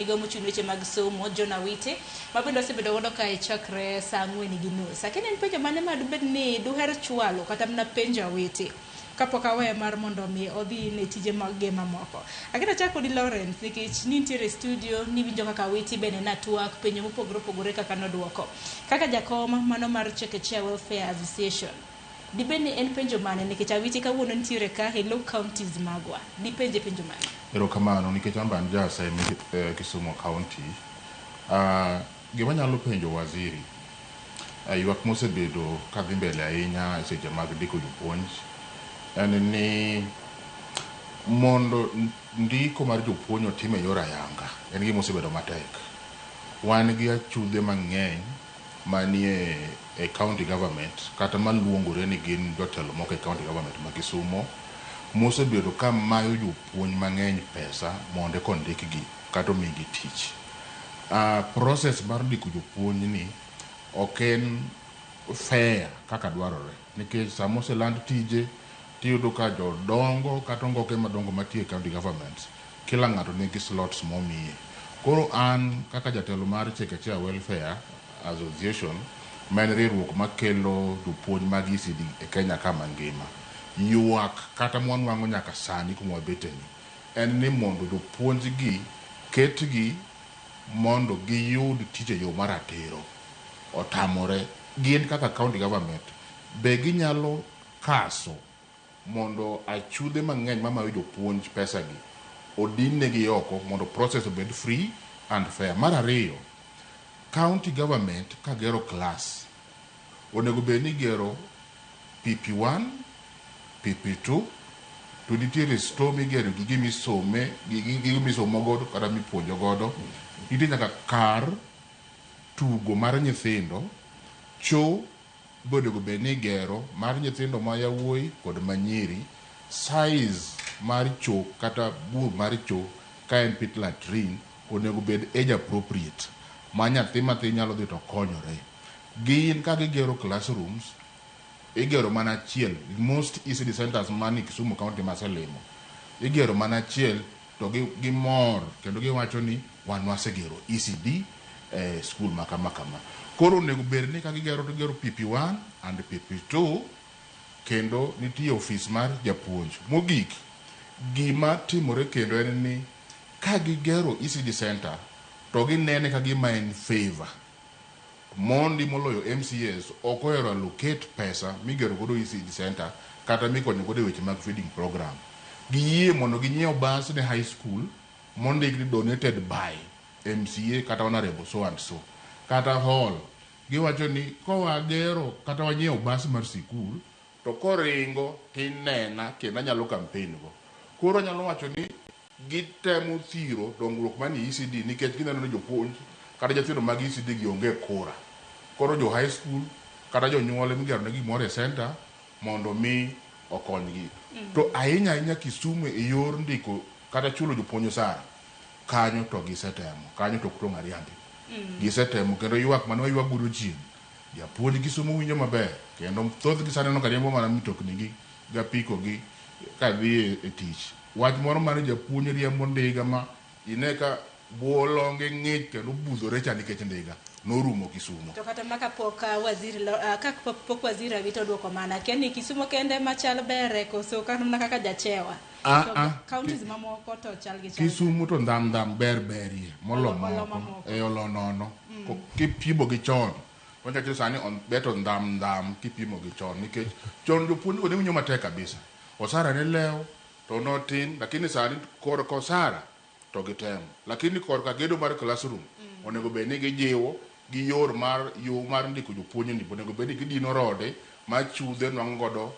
Migawo mochung' weche mag somo John Awiti ma bende osebedo godo kae chakre saa 4:30. Lakini en penjo mane ma dibed ni duher chwalo kata mana penjo Awiti kapok aweyo mar mondo mi odhi ne tije mag gema moko. Akita chako di Lawrence nikech nintiere studio ni winjo kaka Awiti bende na twak penjo mopogore kaka noduoko. Kaka jakom mano mar Chekechea Welfare Association. Dibed ni en penjo mane nikech Awiti kawuono nitiere ka Hello Counties magwa. Dipenje penjo mane? Erokamano nikech an ban jasemi Kisumu County. Gima nyalo penjo waziri. Ywak mosebedo kadhi mbele ahinya e seche mag ndiko jopuonj en ni mondo ndiko mar jopuonj otim e yor ayanga en gima osebedo matek. Wan gi achudhe mang'eny manie e county government kata maluongore ni gin jotelo moko e county government ma Kisumu mosebedo ka mayo jopuonj mang'eny pesa mondo kondikgi kata omigi tich. Process mar ndiko jopuonj ni ok en fair kaka dwarore nikech sama oseland tije tiyudo ka jodongo kata ongoke madongo matie county government kila ng'ato nigi slots momiye. Koro an kaka jatelo mar Chekechea Welfare Association maen riwruok makelo jopuonj mag ECD e Kenya kama ngima, ywak kata mwanwang'o nyaka sani kuma wabeteni en ni mondo jopuonj gi ketgi mondo giyud tich e yo maratiro. Otamore gin kaka county government be ginyalo kaso mondo achudhe mang'eny mamayo jopuonj pesa gi odinegi oko mondo process obed free and fair. Mar ariyo, county government kagero class onego bed ni gero PP1, PP2 to nitiere store migero gi gimisome gimisomo godo kata mipuonjo godo. Nitie nyaka kar tugo mar nyithindo, cho bonego bed ni gero mar nyithindo ma yawuoyi kod manyiri. Size mar cho kata bur mar cho ka en pit latrine onego bed age appropriate ma nyathi matin nyalo dhi to konyore. Gin ka gigero classrooms igero mana achiel. Most ECD centers mani Kisumu County maselimo igero mana achiel to gimor kendo giwacho ni wan wasegero ECD school makama kama. Koro onego bed ni ka gigero to gero PP1 and PP2 kendo nitie office mar japuonj. Mogik gima timore kendo en ni ka gigero ECD center to ginene ka gima en favor. Mondi moloyo MCS ok ohero allocate pesa migero godo ECD center kata mikonyo godo weche mag feeding program. Giyie mondo ginyiew bus ne high school mondi donated by MCA kata honorable so and so kata hall. Giwacho ni kowa gero kata wanyiew bus mar sikul to koringo tinena kendo nyalo campaign go. Koro nyalo wacho ni gitemo thiro dongruok mani ECD nikech gineno ni jopuonj kata jathindo mag ECD gionge kura. Koro jo high school kata jonyuol migero ne gimoro e center mondo mi okonygi. To ahinya Kisumu e yor ndiko kata chulo jopuonj osara kanyo to gisetemo kanyo to kutong' ariambi. Gisetemo kendo ywak mano ywak godo chien. Japuonj Kisumu winjo maber kendo thoth gi sani no kariembo mana mitokni gi gapiko gi kadhi e tich. Wach moro mar japuonj riembo ndiga ma ineka bolonge ng'ich kendo budhore cha nikech ndiga norumo Kisumu. To kata maka pok waziri Awiti duoko mana keni Kisumu kende machal bere koso kana kaka jachewa. Counties mamoko to chal gi chal. Kisumu to ndam berie molomo e olonono. Kipimo gi chon. Wanja che sani on beto ndam kipimo gi chon nikech chon jopuonj go ne winjo matek kabisa. Osara ne leo to notin lakini sani korko osara to gitemo. Lakini korka gedo mar classroom onego bed ni gijiwo gi yo mar ndiko jopuonj ni onego bed ni gidino rode ma chudhe nwang'o godo